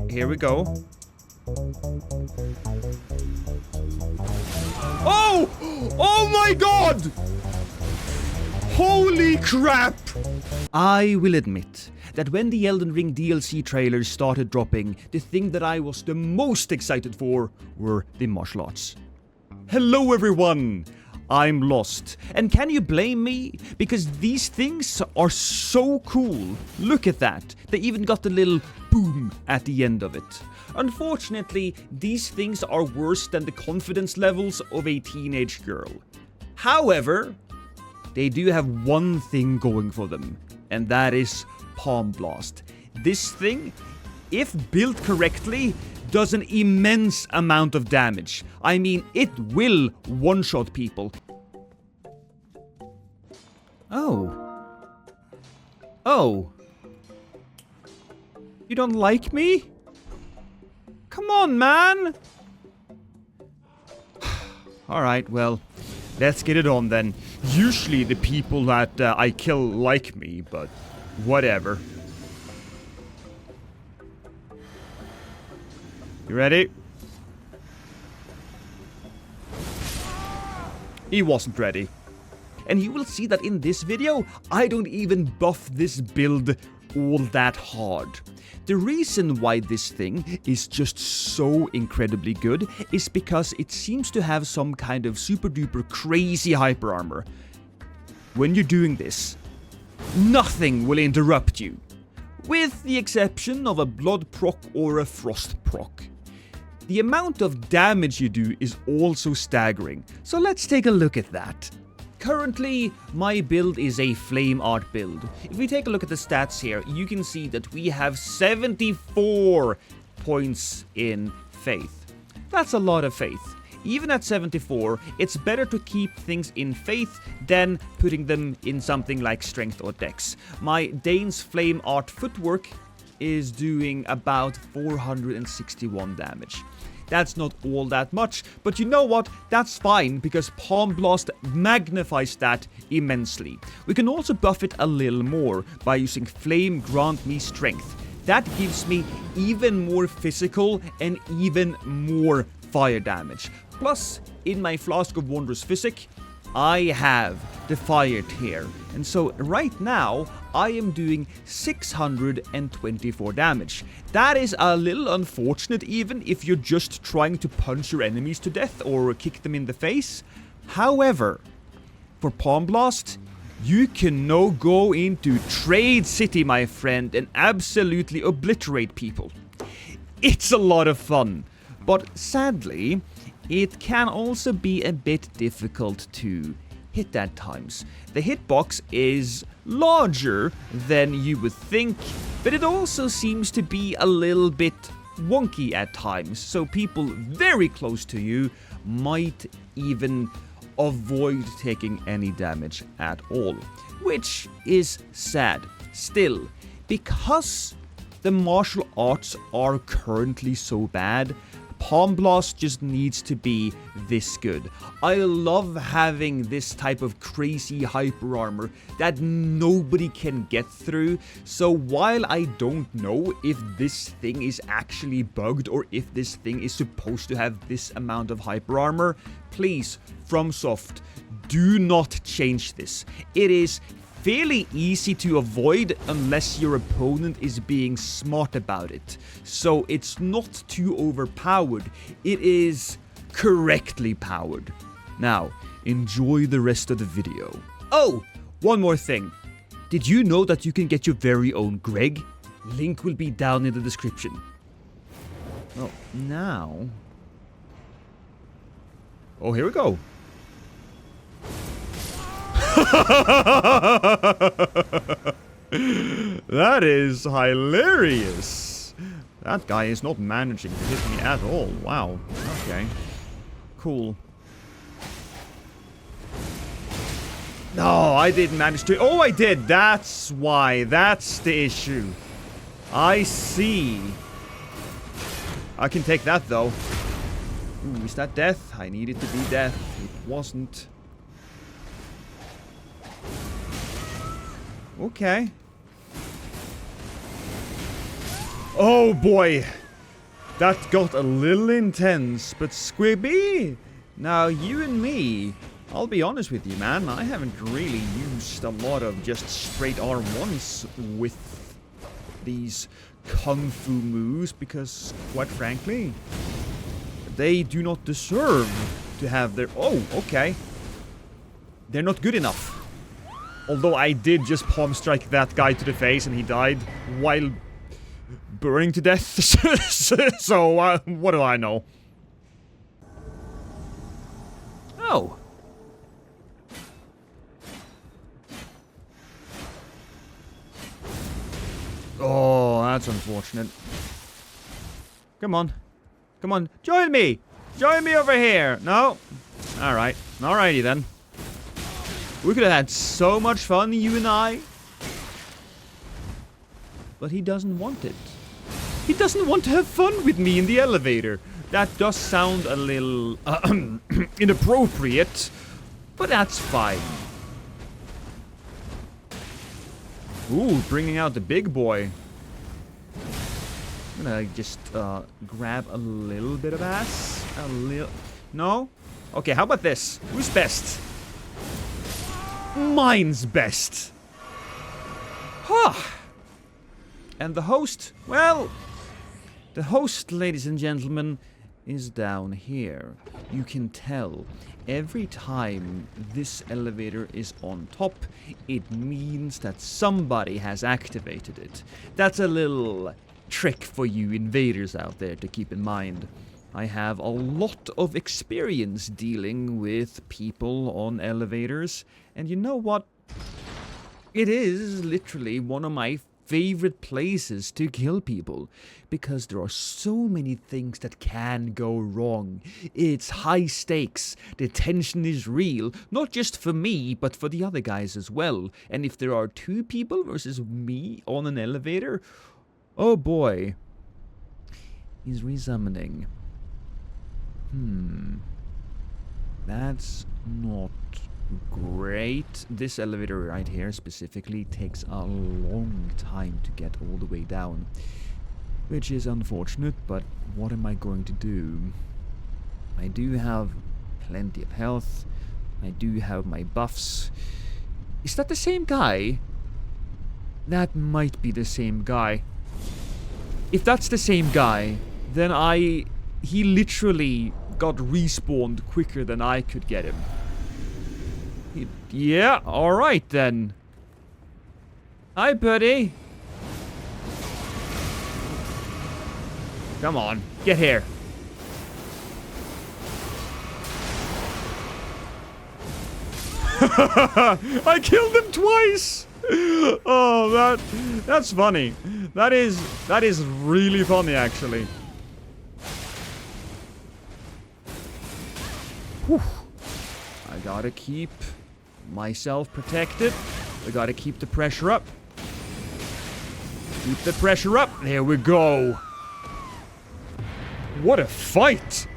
Here we go. Oh! Oh my god! Holy crap! I will admit that when the Elden Ring DLC trailers started dropping, the thing that I was the most excited for were the martial arts. Hello everyone! I'm lost. And can you blame me? Because these things are so cool. Look at that. They even got the little boom at the end of it. Unfortunately, these things are worse than the confidence levels of a teenage girl. However, they do have one thing going for them, and that is Palm Blast. This thing, if built correctly, does an immense amount of damage. I mean, it will one-shot people. Oh. Oh. You don't like me? Come on, man! Alright, well, let's get it on then. Usually the people that I kill like me, but whatever. You ready? He wasn't ready. And you will see that in this video, I don't even buff this build all that hard. The reason why this thing is just so incredibly good is because it seems to have some kind of super duper crazy hyper armor. When you're doing this, nothing will interrupt you, with the exception of a blood proc or a frost proc. The amount of damage you do is also staggering, so let's take a look at that. Currently, my build is a flame art build. If we take a look at the stats here, you can see that we have 74 points in faith. That's a lot of faith. Even at 74, it's better to keep things in faith than putting them in something like strength or dex. My Dane's flame art footwork is doing about 461 damage. That's not all that much, but you know what? That's fine, because Palm Blast magnifies that immensely. We can also buff it a little more by using Flame Grant Me Strength. That gives me even more physical and even more fire damage. Plus, in my Flask of Wondrous Physic, I have the fire tier, and so right now I am doing 624 damage. That is a little unfortunate even if you're just trying to punch your enemies to death or kick them in the face. However, for Palm Blast, you can now go into Trade City, my friend, and absolutely obliterate people. It's a lot of fun, but sadly, it can also be a bit difficult to hit at times. The hitbox is larger than you would think, but it also seems to be a little bit wonky at times, so people very close to you might even avoid taking any damage at all, which is sad. Still, because the martial arts are currently so bad, Palm Blast just needs to be this good. I love having this type of crazy hyper armor that nobody can get through, so while I don't know if this thing is actually bugged or if this thing is supposed to have this amount of hyper armor, please, FromSoft, do not change this. It is fairly easy to avoid unless your opponent is being smart about it. So it's not too overpowered, it is correctly powered. Now, enjoy the rest of the video. Oh, one more thing. Did you know that you can get your very own Greg? Link will be down in the description. Well, now... Oh, here we go. That is hilarious. That guy is not managing to hit me at all. Wow. Okay. Cool. No, I didn't manage to... Oh, I did. That's why. That's the issue. I see. I can take that, though. Ooh, is that death? I need it to be death. It wasn't. Okay. Oh boy. That got a little intense, but Squibby, now you and me, I'll be honest with you, man, I haven't really used a lot of just straight R1s with these kung fu moves because, quite frankly, they do not deserve to have their... Oh, okay. They're not good enough. Although I did just palm strike that guy to the face and he died while burning to death. So, what do I know? Oh. Oh, that's unfortunate. Come on. Come on. Join me! Join me over here! No? Alright. Alrighty then. We could have had so much fun, you and I. But he doesn't want it. He doesn't want to have fun with me in the elevator. That does sound a little inappropriate, but that's fine. Ooh, bringing out the big boy. I'm gonna just grab a little bit of ass. A little... No? Okay, how about this? Who's best? Mine's best. Huh. And the host? Well, the host, ladies and gentlemen, is down here. You can tell every time this elevator is on top, it means that somebody has activated it. That's a little trick for you invaders out there to keep in mind. I have a lot of experience dealing with people on elevators, and you know what? It is literally one of my favorite places to kill people, because there are so many things that can go wrong. It's high stakes, the tension is real, not just for me, but for the other guys as well. And if there are two people versus me on an elevator, oh boy. He's resummoning. That's not great. This elevator right here specifically takes a long time to get all the way down, which is unfortunate, but what am I going to do? I do have plenty of health. I do have my buffs. Is that the same guy? That might be the same guy. If that's the same guy, then he literally got respawned quicker than I could get him. Yeah, alright then. Hi, buddy. Come on, get here. I killed him twice! Oh, that's funny. That is really funny, actually. Whew. I gotta keep myself protected. I gotta keep the pressure up. Keep the pressure up. There we go. What a fight!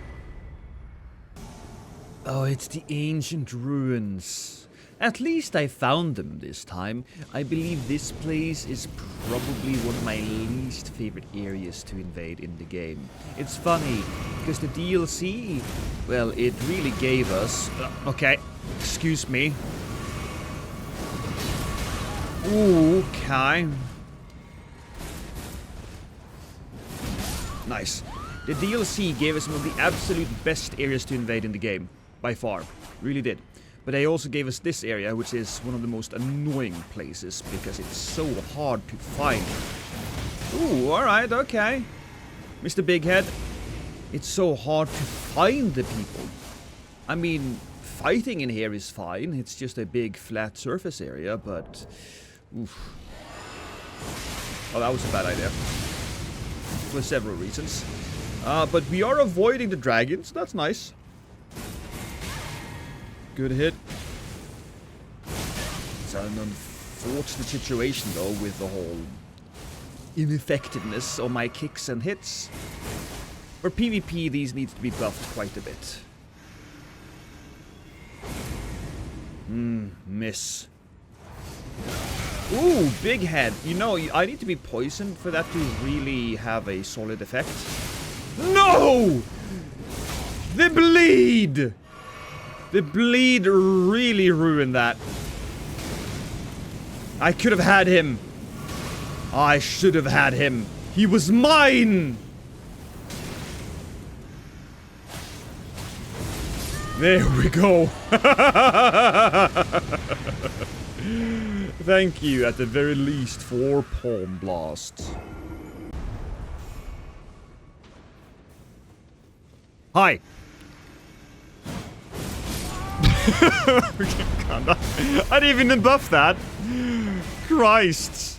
Oh, it's the ancient ruins. At least I found them this time. I believe this place is probably one of my least favorite areas to invade in the game. It's funny, because the DLC, well, it really gave us... okay, excuse me. Ooh, okay. Nice. The DLC gave us one of the absolute best areas to invade in the game. By far. Really did. But they also gave us this area, which is one of the most annoying places, because it's so hard to find. Ooh, alright, okay. Mr. Big Head. It's so hard to find the people. I mean, fighting in here is fine. It's just a big flat surface area, but... oof. Oh, that was a bad idea. For several reasons. But we are avoiding the dragons. That's nice. Good hit. It's an unfortunate situation, though, with the whole ineffectiveness of my kicks and hits. For PvP, these need to be buffed quite a bit. Miss. Ooh, big head. You know, I need to be poisoned for that to really have a solid effect. No! The bleed! The bleed really ruined that. I could have had him. I should have had him. He was mine! There we go. Thank you, at the very least, for Palm Blast. Hi. I didn't even buff that. Christ.